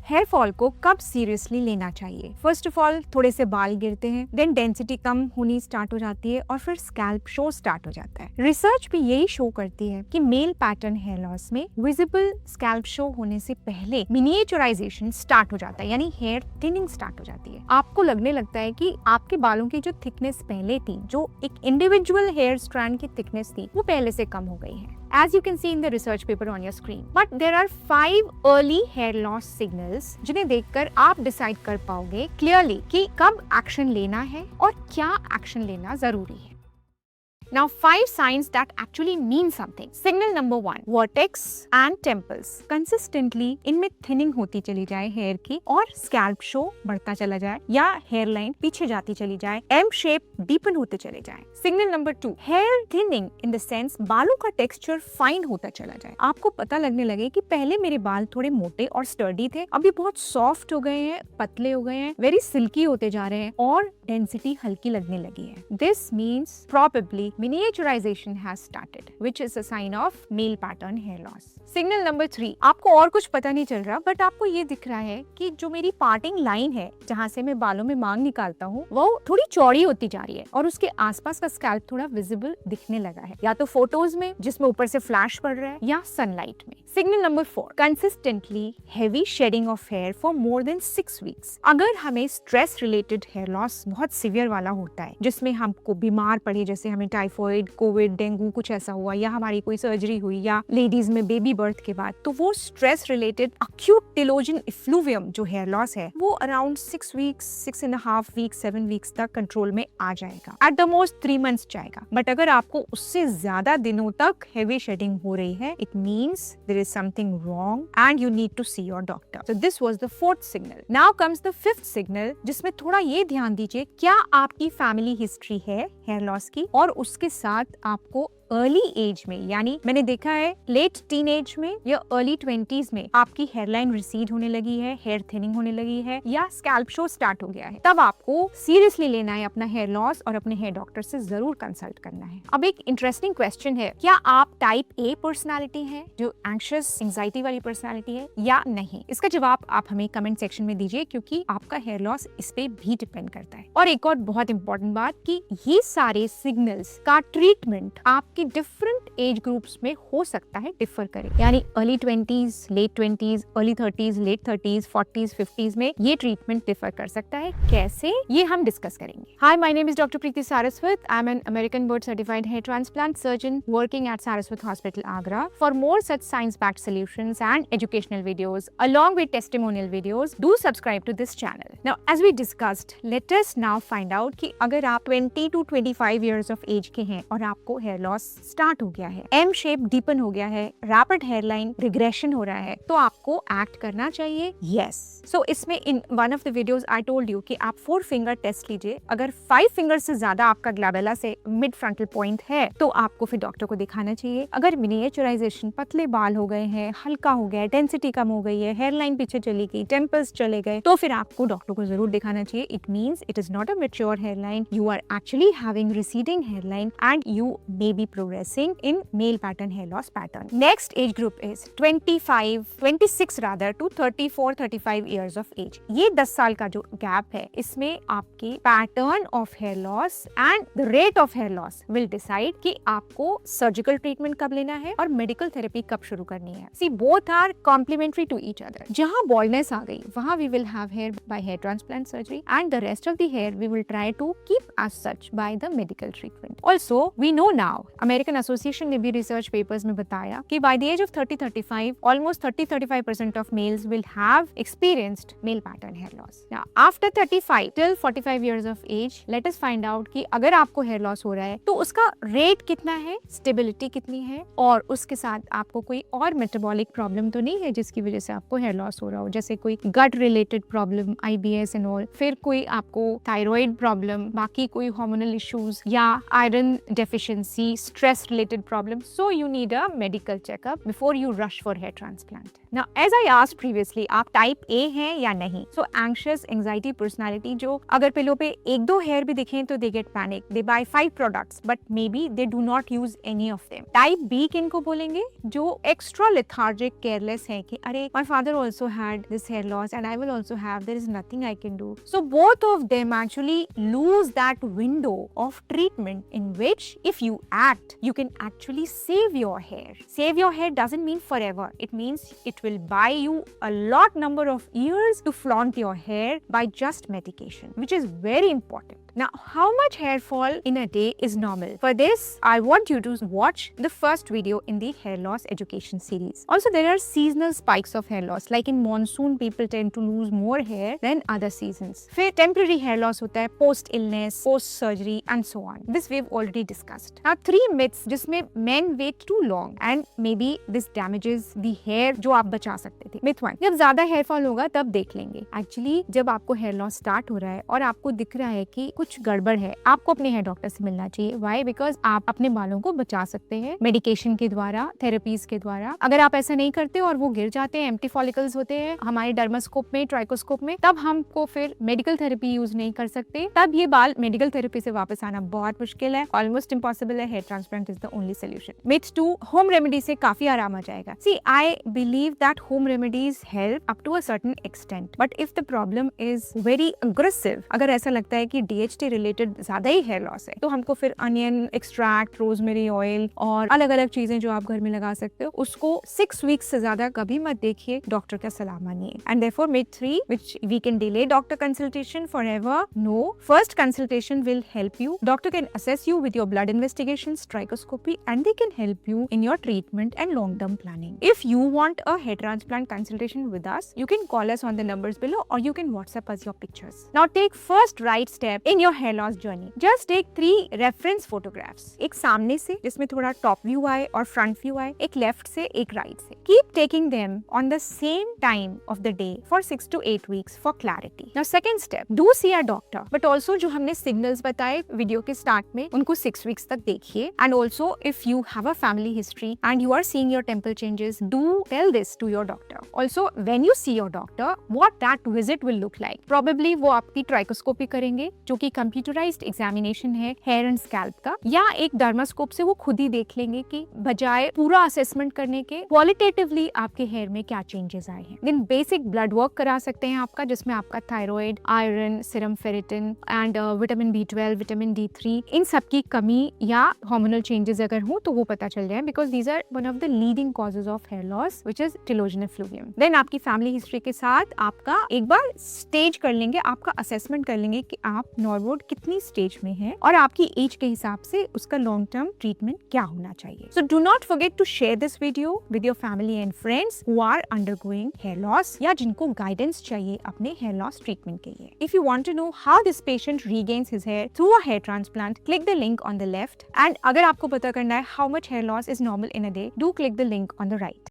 Hair fall को कब seriously लेना चाहिए? फर्स्ट ऑफ ऑल थोड़े से बाल गिरते हैं, देन डेंसिटी कम होनी स्टार्ट हो जाती है और फिर स्कैल्प शो स्टार्ट हो जाता है। रिसर्च भी यही शो करती है कि मेल पैटर्न हेयर लॉस में विजिबल स्कैल्प शो होने से पहले मिनिएचराइजेशन स्टार्ट हो जाता है, यानी हेयर थिनिंग स्टार्ट हो जाती है। आपको लगने लगता है कि आपके बालों की जो थिकनेस पहले थी, जो एक इंडिविजुअल हेयर स्ट्रैंड की थिकनेस थी, वो पहले से कम हो गई है, as you can see in the research paper on your screen. But there are 5 early hair loss signals जिन्हें देखकर आप डिसाइड कर पाओगे क्लियरली कि कब एक्शन लेना है और क्या एक्शन लेना जरूरी है। Now 5 signs that actually mean something. Signal number 1, vertex and temples. Consistently इनमें thinning होती चली जाए हेयर की और scalp show बढ़ता चला जाए या हेयर लाइन पीछे जाती चली जाए, M shape deepen होते चले जाए। Signal number 2, hair thinning in the sense बालों का texture fine होता चला जाए। आपको पता लगने लगे कि पहले मेरे बाल थोड़े मोटे और sturdy थे, अभी बहुत soft हो गए हैं, पतले हो गए हैं, very silky होते जा रहे हैं और डेंसिटी हल्की लगने लगी है। This means probably miniaturization has started, which is a sign of male pattern hair loss. Signal number 3, आपको और कुछ पता नहीं चल रहा, बट आपको ये दिख रहा है कि जो मेरी पार्टिंग लाइन है, जहाँ से मैं बालों में मांग निकालता हूँ, वो थोड़ी चौड़ी होती जा रही है और उसके आसपास का स्कैल्प थोड़ा विजिबल दिखने लगा है, या तो फोटोज में जिसमें ऊपर से फ्लैश पड़ रहा है या सनलाइट में। Signal number 4, consistently heavy shedding of here for more than 6 weeks. अगर हमें स्ट्रेस रिलेटेड हेयर लॉस बहुत सीवियर वाला होता है, जिसमें हमको बीमार पड़े, जैसे हमें टाइफॉइड, कोविड, डेंगू कुछ ऐसा हुआ, या हमारी कोई सर्जरी हुई, या लेडीज में बेबी बर्थ के बाद, तो वो stress related acute telogen effluvium जो हेयर लॉस है, वो अराउंड 6 वीक्स, 6.5 वीक्स, 7 वीक्स तक कंट्रोल में आ जाएगा। एट द मोस्ट 3 मंथ्स जाएगा। बट अगर आपको उससे ज्यादा दिनों तक हेवी शेडिंग हो रही है, it means there is something wrong and you need to see your doctor. So this was the 4th signal. Now comes the 5th signal, जिसमें थोड़ा ये ध्यान दीजिए, क्या आपकी फैमिली हिस्ट्री है हेयर लॉस की, और उसके साथ आपको अर्ली एज में, यानी मैंने देखा है लेट टीनेज में या अर्ली 20s में आपकी हेयरलाइन रिसीड होने लगी है, हेयर थिनिंग होने लगी है, या स्कैल्प शो स्टार्ट हो गया है, तब आपको सीरियसली लेना है अपना हेयर लॉस और अपने हेयर डॉक्टर से जरूर कंसल्ट करना है। अब एक इंटरेस्टिंग क्वेश्चन है, क्या आप टाइप ए पर्सनालिटी है, जो एंग्शियस एंजाइटी वाली पर्सनालिटी है, या नहीं? इसका जवाब आप हमें कमेंट सेक्शन में दीजिए, क्योंकि आपका हेयर लॉस इस पे भी डिपेंड करता है। और एक और बहुत इंपॉर्टेंट बात कि ये सारे सिग्नल्स का ट्रीटमेंट आपके डिफरेंट एज ग्रुप्स में हो सकता है डिफर करे, यानी early 20s, late 20s, early 30s, late 30s, 40s, 50s में ये ट्रीटमेंट डिफर कर सकता है। कैसे, ये हम डिस्कस करेंगे। Hi, my name is doctor Preeti Saraswat. I am an American board certified hair transplant surgeon working at Saraswat Hospital, Agra. For more such science-backed solutions and educational videos along with testimonial videos, do subscribe to this channel. Now, as we discussed, let us now find out कि अगर आप 20 to 25 years of age के हैं और आपको hair loss start हो गया है, एम शेप डीपन हो गया है, रैपिड हेयरलाइन रिग्रेशन हो रहा है, तो आपको एक्ट करना चाहिए। यस। सो इसमें in one of the videos I told you कि आप 4 फिंगर टेस्ट लीजिए। अगर 5 फिंगर से ज्यादा आपका ग्लैबेला से मिड फ्रंटल पॉइंट है, तो आपको फिर डॉक्टर को दिखाना चाहिए। अगर मिनिएचराइजेशन, पतले बाल हो गए हैं, हल्का हो गया है, डेंसिटी कम हो गई है, हेयरलाइन पीछे चली गई, टेम्पल्स चले गए, तो फिर आपको डॉक्टर को जरूर दिखाना चाहिए। It means it is not a mature hairline, you are actually having receding hairline and you may be progressing in male pattern hair loss pattern. Next age group is 26 rather to 34-35 years of age. ये 10 साल का जो gap है, इसमें आपके pattern of hair loss and the rate of hair loss will decide कि आपको surgical treatment कब लेना है और मेडिकल थेरेपी कब शुरू करनी है। See, both are complementary to each other. जहाँ baldness आ गई, वहाँ we will have hair by hair transplant surgery and the rest of the hair we will try to keep as such by the medical treatment. Also, we know now, American association ने भी research papers में बताया कि by the age of 30-35 almost 30-35% of males will have experienced male pattern hair loss. Now after 35 till 45 years of age, let us find out कि अगर आपको hair loss हो रहा है तो उसका रेट कितना है, स्टेबिलिटी कितनी है, और उसके साथ आपको कोई और मेटाबॉलिक प्रॉब्लम तो नहीं है जिसकी वजह से आपको हेयर लॉस हो रहा हो, जैसे कोई gut related problem, IBS and all, फिर कोई आपको थायराइड प्रॉब्लम, बाकी कोई हार्मोनल इश्यूज या iron deficiency, stress related problems. So you need a medical checkup before you rush for hair transplant. Now, as I asked previously, आप type A हैं या नहीं? So anxious, anxiety, personality जो अगर pillow पे एक दो हेयर भी दिखें तो they get panic. They buy 5 products, but maybe they do not use any of them. Type B किनको बोलेंगे? जो extra lethargic, careless है कि अरे my father also had this hair loss and I will also have. There is nothing I can do. So both of them actually lose that window of treatment in which if you act, you can actually save your hair. Save your hair doesn't mean forever. It means it will buy you a lot number of years to flaunt your hair by just medication, which is very important. Now, how much hair fall in a day is normal? For this, I want you to watch the first video in the hair loss education series. Also, there are seasonal spikes of hair loss. Like in monsoon, people tend to lose more hair than other seasons. फिर temporary hair loss होता है post illness, post surgery, and so on. This we've already discussed. Now, 3 myths जिसमें men wait too long and maybe this damages the hair जो आप बचा सकते थे. Myth 1. जब ज्यादा hair fall होगा तब देख लेंगे. Actually, जब आपको hair loss start हो रहा है और आपको दिख रहा है कि कुछ गड़बड़ है, आपको अपने हेयर डॉक्टर से मिलना चाहिए. Why? Because आप अपने बालों को बचा सकते हैं मेडिकेशन के द्वारा, थेरेपीज के द्वारा. अगर आप ऐसा नहीं करते और वो गिर जाते हैं, एम्प्टी फॉलिकल्स होते हैं हमारे डर्मास्कोप में, ट्राइकोस्कोप में, तब हमको फिर मेडिकल थेरेपी यूज नहीं कर सकते. तब ये बाल मेडिकल थेरेपी से वापस आना बहुत मुश्किल है, ऑलमोस्ट इम्पॉसिबल है. Hair transplant is the only solution. Myth 2. Home remedy से काफी आराम आ जाएगा. See, I believe that home remedies help up to a certain extent, but if the problem is very aggressive, अगर ऐसा लगता है कि DHT रिलेटेड ज्यादा ही हेयर लॉस है, तो हमको फिर अनियन एक्सट्रैक्ट, रोजमेरी ऑयल और अलग अलग चीजें जो आप घर में लगा सकते हो, उसको 6 वीक्स से ज्यादा कभी मत देखिए, डॉक्टर का सलाह मानिए. And therefore myth 3, which we can delay doctor consultation forever. No, first consultation will help you. Doctor can assess you with your blood investigations, trichoscopy, and they can help you in your treatment and long-term planning. If you want a hair transplant consultation with us, you can call us on the numbers below or you can WhatsApp us your pictures. Now take first right step in your hair loss journey. Just take 3 reference photographs. एक सामने से जिसमें थोड़ा top view आए और front view आए, एक left से, एक राइट से. Keep taking them on the same time of the day for 6 to 8 weeks for clarity. Now second step, do see a doctor, but also जो हमने signals बताए वीडियो के स्टार्ट में, उनको 6 weeks तक देखिए. And also if you have a family history and you are seeing your temple changes, do tell this to your doctor. Also, when you see your doctor, what that visit will look like. Probably वो आपकी trichoscopy करेंगे, जो कि computerised examination है hair and scalp का, या एक डर्मास्कोप से वो खुद ही देख लेंगे कि बजाय पूरा असेसमेंट करने के क्वालिटेटिवली आपके हेयर में क्या चेंजेस आए हैं. देन बेसिक ब्लड वर्क करा सकते हैं आपका, जिसमें आपका thyroid, iron, serum ferritin and vitamin B12, vitamin D3, इन सब की कमी या हार्मोनल चेंजेस अगर हो तो वो पता चल जाए, because these are one of the leading causes of hair loss, which is telogen effluvium. Then आपकी फैमिली हिस्ट्री के साथ आपका एक बार स्टेज कर लेंगे, आपका असेसमेंट कर लेंगे कि आप नॉर्वोड कितनी स्टेज में है और आपकी एज के हिसाब से उसका लॉन्ग टर्म ट्रीटमेंट क्या होना चाहिए. So do not forget to share this video with your family and friends who are undergoing hair loss या जिनको गाइडेंस चाहिए अपने हेयर लॉस ट्रीटमेंट के लिए. If you want to know how this patient regains his hair through a hair transplant, click the link on the left. And अगर आपको पता करना है how much hair loss is normal in a day, do click the link on the right.